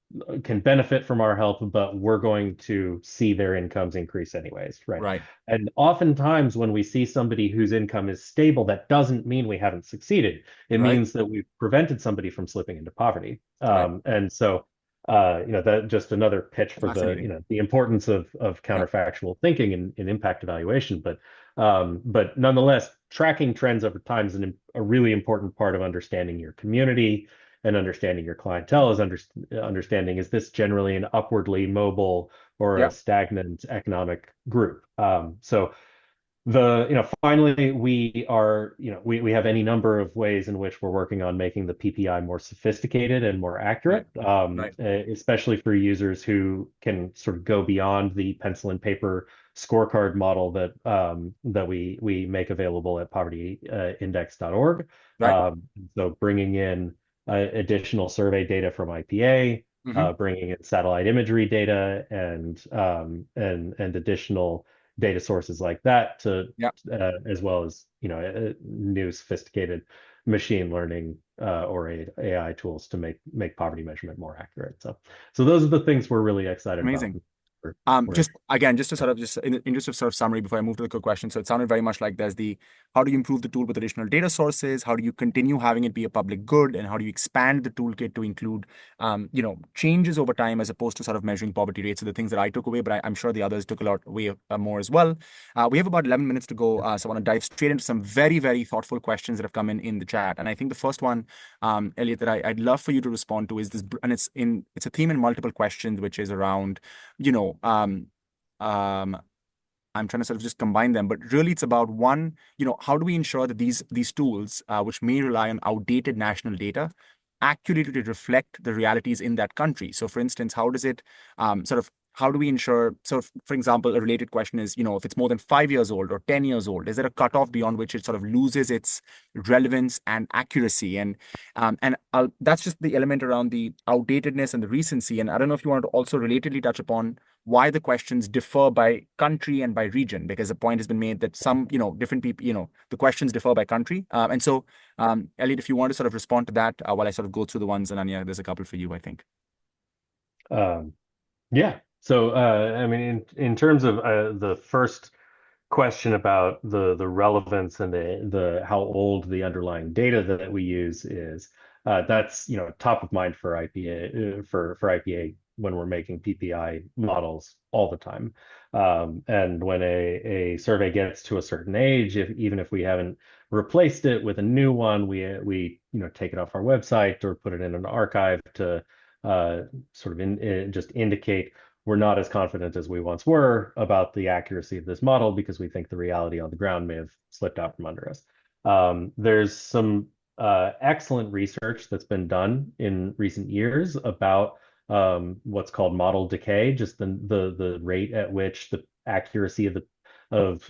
can benefit from our help, but we're going to see their incomes increase anyways, right? Right. And oftentimes when we see somebody whose income is stable, that doesn't mean we haven't succeeded. It Right. means that we've prevented somebody from slipping into poverty. Right. And so that just another pitch for Fascinating. the importance of Yeah. counterfactual thinking in impact evaluation. But nonetheless, tracking trends over time is a really important part of understanding your community and understanding your clientele is understanding, is this generally an upwardly mobile or Yeah. a stagnant economic group? So finally, we have any number of ways in which we're working on making the PPI more sophisticated and more Right. accurate, Right. especially for users who can sort of go beyond the pencil and paper scorecard model that we make available at povertyindex.org. Right. So bringing in additional survey data from IPA, Mm-hmm. bringing in satellite imagery data and additional data sources like that to Yeah. as well as new sophisticated machine learning or AI tools to make poverty measurement more accurate. So those are the things we're really excited about. Amazing. We're Just again, just to sort of just in the interest of sort of summary before I move to the quick question. So it sounded very much like there's the how do you improve the tool with additional data sources? How do you continue having it be a public good? And how do you expand the toolkit to include, changes over time as opposed to sort of measuring poverty rates? So the things that I took away, but I'm sure the others took a lot away more as well. We have about 11 minutes to go, so I want to dive straight into some very, very thoughtful questions that have come in the chat. And I think the first one, Elliot, that I'd love for you to respond to is this, and it's a theme in multiple questions, which is around you know, um, I'm trying to sort of just combine them, but really it's about one, how do we ensure that these tools, which may rely on outdated national data, accurately reflect the realities in that country? So, for instance, how does it how do we ensure? So, for example, a related question is, if it's more than 5 years old or 10 years old, is there a cutoff beyond which it sort of loses its relevance and accuracy? And that's just the element around the outdatedness and the recency. And I don't know if you want to also relatedly touch upon why the questions differ by country and by region, because the point has been made that some, different people, the questions differ by country. Elliot, if you want to sort of respond to that while I sort of go through the ones, Ananya, there's a couple for you, I think. Um, yeah. So, I mean, in terms of the first question about the relevance and the how old the underlying data that we use is, that's top of mind for IPA for IPA when we're making PPI models all the time. And when a survey gets to a certain age, even if we haven't replaced it with a new one, we take it off our website or put it in an archive to sort of just indicate we're not as confident as we once were about the accuracy of this model because we think the reality on the ground may have slipped out from under us. There's some excellent research that's been done in recent years about what's called model decay, just the rate at which the accuracy of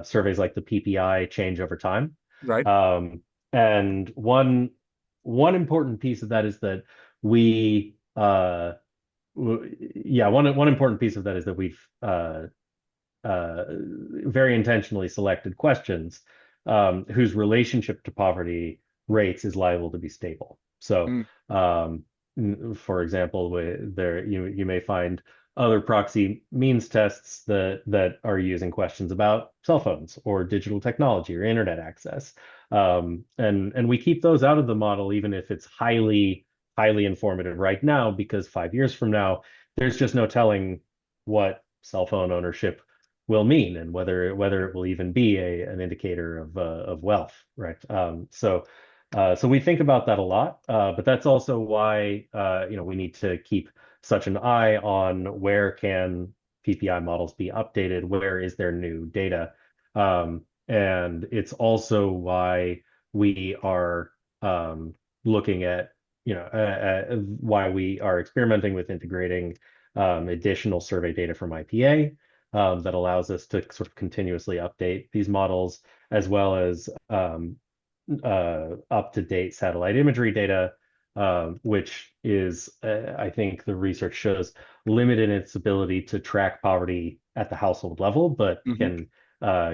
surveys like the PPI change over time. Right. And one important piece of that is that we yeah, one important piece of that is that we've very intentionally selected questions whose relationship to poverty rates is liable to be stable. So, Mm. for example, there you may find other proxy means tests that are using questions about cell phones or digital technology or internet access, and we keep those out of the model even if it's highly informative right now, because 5 years from now, there's just no telling what cell phone ownership will mean and whether it will even be an indicator of wealth, right? So we think about that a lot, but that's also why we need to keep such an eye on where can PPI models be updated, where is there new data, and it's also why we are looking at why we are experimenting with integrating additional survey data from IPA that allows us to sort of continuously update these models, as well as up-to-date satellite imagery data, which is, I think the research shows, limited in its ability to track poverty at the household level, but Mhm.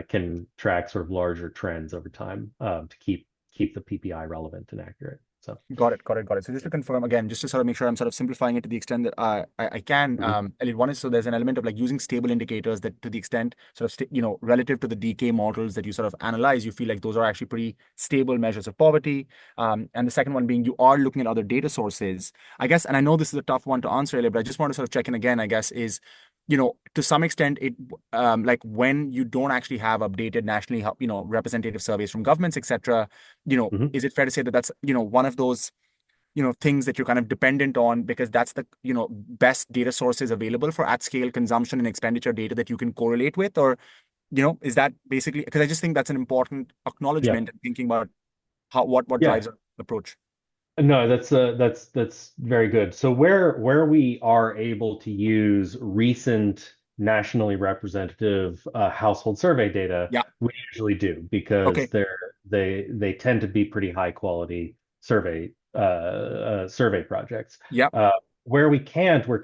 can track sort of larger trends over time to keep the PPI relevant and accurate. So. Got it, got it, got it. So just to confirm again, just to sort of make sure I'm sort of simplifying it to the extent that I can, Mhm. Elliot, one is so there's an element of like using stable indicators that to the extent sort of, relative to the decay models that you sort of analyze, you feel like those are actually pretty stable measures of poverty. And the second one being you are looking at other data sources, I guess, and I know this is a tough one to answer, Elliot, but I just want to sort of check in again, I guess, is, to some extent, it like when you don't actually have updated nationally, representative surveys from governments, etc., Mhm. is it fair to say that that's, one of those, things that you're kind of dependent on because that's the, best data sources available for at scale consumption and expenditure data that you can correlate with? Or, is that basically, because I just think that's an important Yeah. acknowledgement and thinking about what Yeah. drives our approach. No, that's very good. So where we are able to use recent nationally representative household survey data, Yeah. we usually do because Okay. they tend to be pretty high quality survey projects. Yeah. Uh, where we can't, we're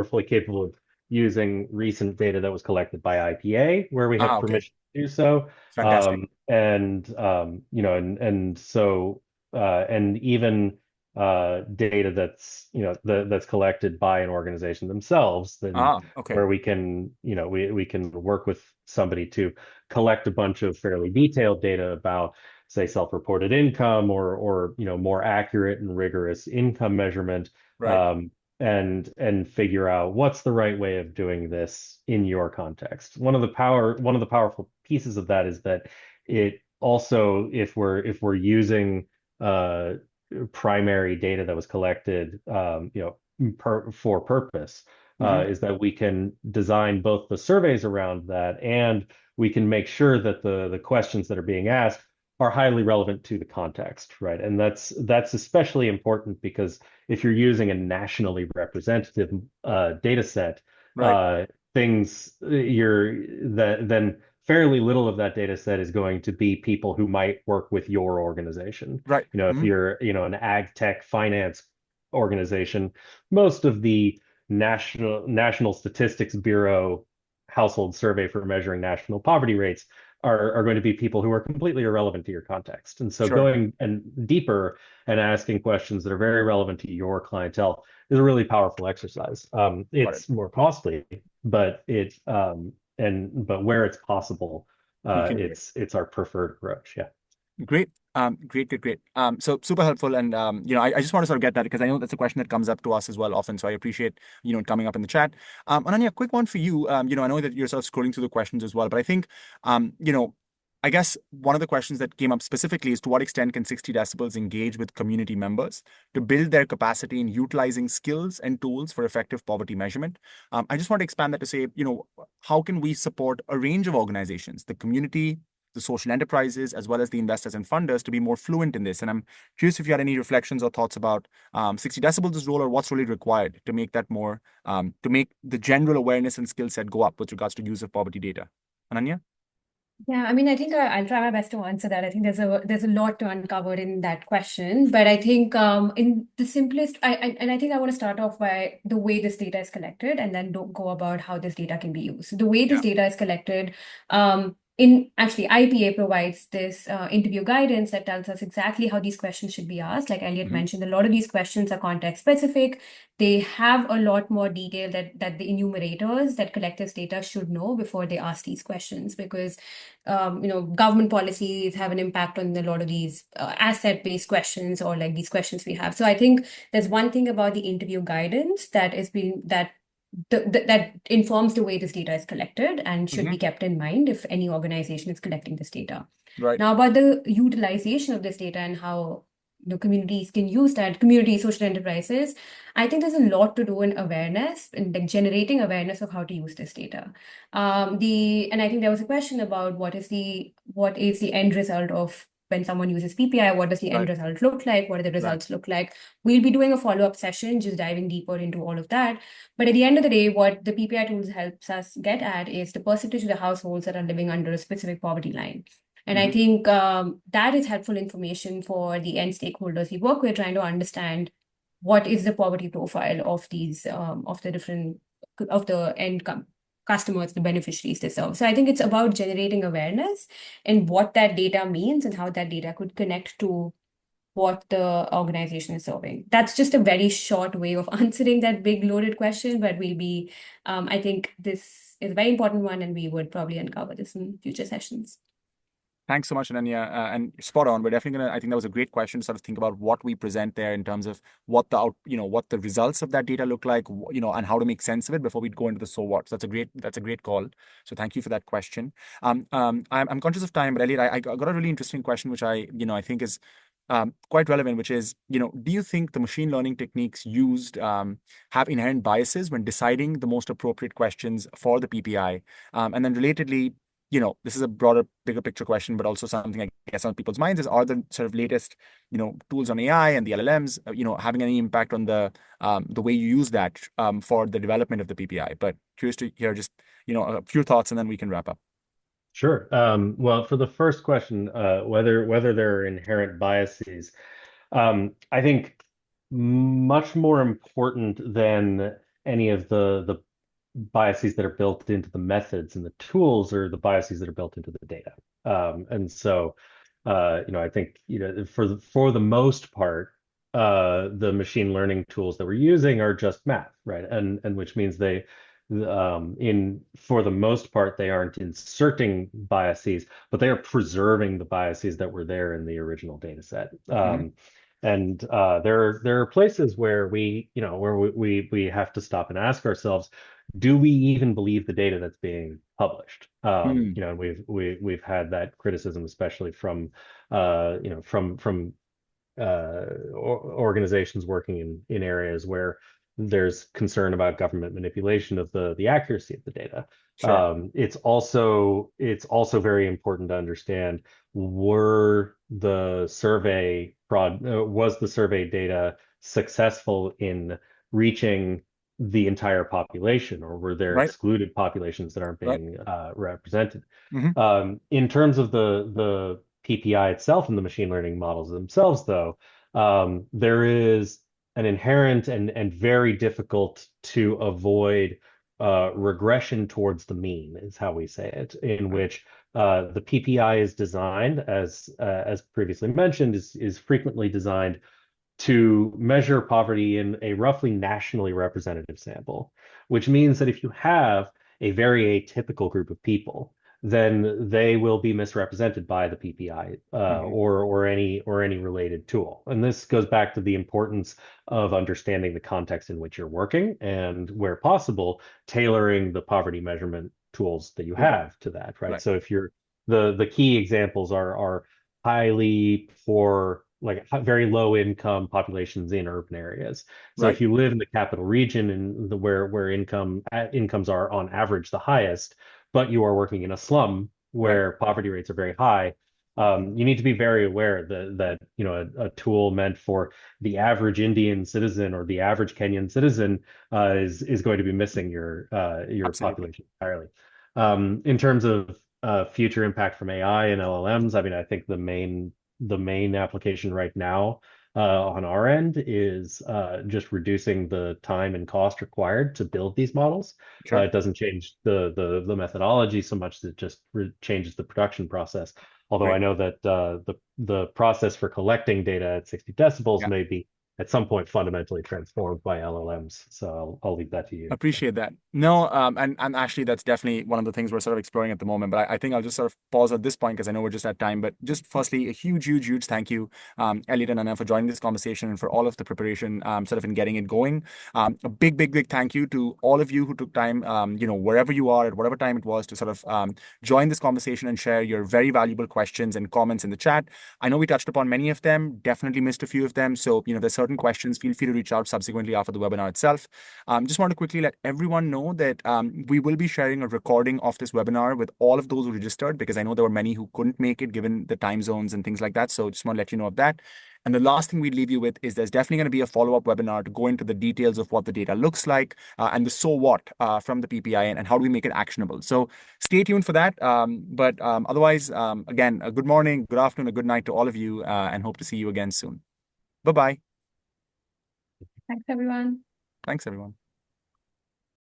fully capable of using recent data that was collected by IPA, where we have Okay. permission to do so. Fantastic. And so and even data that's that's collected by an organization themselves, then Okay. where we can we can work with somebody to collect a bunch of fairly detailed data about, say, self-reported income or more accurate and rigorous income measurement, Right. um, and figure out what's the right way of doing this in your context. One of the powerful pieces of that is that it also, if we're using uh, primary data that was collected, for purpose, Hmm. is that we can design both the surveys around that, and we can make sure that the questions that are being asked are highly relevant to the context, right? And that's especially important because if you're using a nationally representative data set, Right. things you're that then fairly little of that data set is going to be people who might work with your organization. Right. You know, if you're, an ag tech finance organization, most of the National Statistics Bureau household survey for measuring national poverty rates are going to be people who are completely irrelevant to your context. And so Sure. going and deeper and asking questions that are very relevant to your clientele is a really powerful exercise. Got it. It's more costly, but but where it's possible, You can do it. it's our preferred approach. Yeah. Great. Great. So super helpful. And, I just want to sort of get that because I know that's a question that comes up to us as well often. So I appreciate, it coming up in the chat. Ananya, quick one for you. I know that you're sort of scrolling through the questions as well, but I think, I guess one of the questions that came up specifically is to what extent can 60 decibels engage with community members to build their capacity in utilizing skills and tools for effective poverty measurement? I just want to expand that to say, how can we support a range of organizations, the community, the social enterprises, as well as the investors and funders to be more fluent in this? And I'm curious if you had any reflections or thoughts about 60 decibels' role or what's really required to make that more, to make the general awareness and skill set go up with regards to use of poverty data. Ananya? Yeah, I mean, I think I'll try my best to answer that. I think there's a lot to uncover in that question, but I think in the simplest, I think I want to start off by the way this data is collected, and then go about how this data can be used. So the way this Yeah. data is collected, in actually IPA provides this interview guidance that tells us exactly how these questions should be asked. Like Elliott mentioned, a lot of these questions are context specific. They have a lot more detail that the enumerators that collect this data should know before they ask these questions, because government policies have an impact on a lot of these asset-based questions, or like these questions we have. So I think there's one thing about the interview guidance that is being that informs the way this data is collected and should be kept in mind if any organization is collecting this data. Right. Now, about the utilization of this data and how the communities can use that, community, social enterprises, I think there's a lot to do in awareness and like generating awareness of how to use this data. And I think there was a question about what is the end result of when someone uses PPI, what does the end result look like? What do the results look like? We'll be doing a follow-up session, just diving deeper into all of that. But at the end of the day, what the PPI tools helps us get at is the percentage of the households that are living under a specific poverty line. And I think that is helpful information for the end stakeholders we work with, trying to understand what is the poverty profile of these of the end customers, the beneficiaries they serve. So I think it's about generating awareness and what that data means and how that data could connect to what the organization is serving. That's just a very short way of answering that big loaded question, but I think this is a very important one, and we would probably uncover this in future sessions. Thanks so much, Ananya, and spot on. We're definitely gonna. I think that was a great question to sort of think about what we present there in terms of what what the results of that data look like, and how to make sense of it before we go into the so what. So that's a great call. So thank you for that question. I'm conscious of time, but Elliot, I got a really interesting question, which I think is quite relevant, which is, do you think the machine learning techniques used have inherent biases when deciding the most appropriate questions for the PPI? And then relatedly, this is a broader, bigger picture question, but also something I guess on people's minds is, are the sort of latest, tools on AI and the LLMs, having any impact on the way you use that for the development of the PPI? But curious to hear just, a few thoughts, and then we can wrap up. Sure. Well, for the first question, whether there are inherent biases, I think much more important than any of the biases that are built into the methods and the tools are the biases that are built into the data. And so, I think, for the most part, the machine learning tools that we're using are just math, right? And which means for the most part, they aren't inserting biases, but they are preserving the biases that were there in the original data set. And there are places where we have to stop and ask ourselves, do we even believe the data that's being published? We've had that criticism, especially from organizations working in areas where there's concern about government manipulation of the accuracy of the data. Sure. It's also very important to understand, was the survey data successful in reaching the entire population, or were there Right. excluded populations that aren't Right. being represented? Hmm. In terms of the PPI itself and the machine learning models themselves, though, there is an inherent and very difficult to avoid regression towards the mean, is how we say it, in Right. which the PPI is designed, as previously mentioned, is frequently designed to measure poverty in a roughly nationally representative sample, which means that if you have a very atypical group of people, then they will be misrepresented by the PPI Hmm. or any related tool. And this goes back to the importance of understanding the context in which you're working and, where possible, tailoring the poverty measurement tools that you Right. have to that, right? Right. So if you're the key examples are highly poor, like very low income populations in urban areas. So Right. if you live in the capital region and where incomes are on average the highest, but you are working in a slum Right. where poverty rates are very high, you need to be very aware that a tool meant for the average Indian citizen or the average Kenyan citizen is going to be missing your Absolutely. population entirely. In terms of future impact from AI and LLMs, I mean, I think the main application right now on our end is just reducing the time and cost required to build these models. Sure. It doesn't change the methodology so much, that it just changes the production process. Although I Great. know that the process for collecting data at 60 decibels Yeah. may be at some point fundamentally transformed by LLMs. So I'll leave that to you. Appreciate that. No, and actually, that's definitely one of the things we're sort of exploring at the moment. But I think I'll just sort of pause at this point because I know we're just at time. But just firstly, a huge, huge, huge thank you, Elliot and Anna, for joining this conversation and for all of the preparation, sort of in getting it going. A big, big, big thank you to all of you who took time, wherever you are at whatever time it was, to sort of join this conversation and share your very valuable questions and comments in the chat. I know we touched upon many of them, definitely missed a few of them. So, there's certain questions. Feel free to reach out subsequently after the webinar itself. Just want to quickly let everyone know that we will be sharing a recording of this webinar with all of those who registered, because I know there were many who couldn't make it given the time zones and things like that. So just want to let you know of that. And the last thing we leave you with is there's definitely going to be a follow-up webinar to go into the details of what the data looks like, and the so what from the PPI, and how do we make it actionable. So stay tuned for that. But otherwise, again, a good morning, good afternoon, a good night to all of you, and hope to see you again soon. Bye-bye. Thanks, everyone. Thanks, everyone.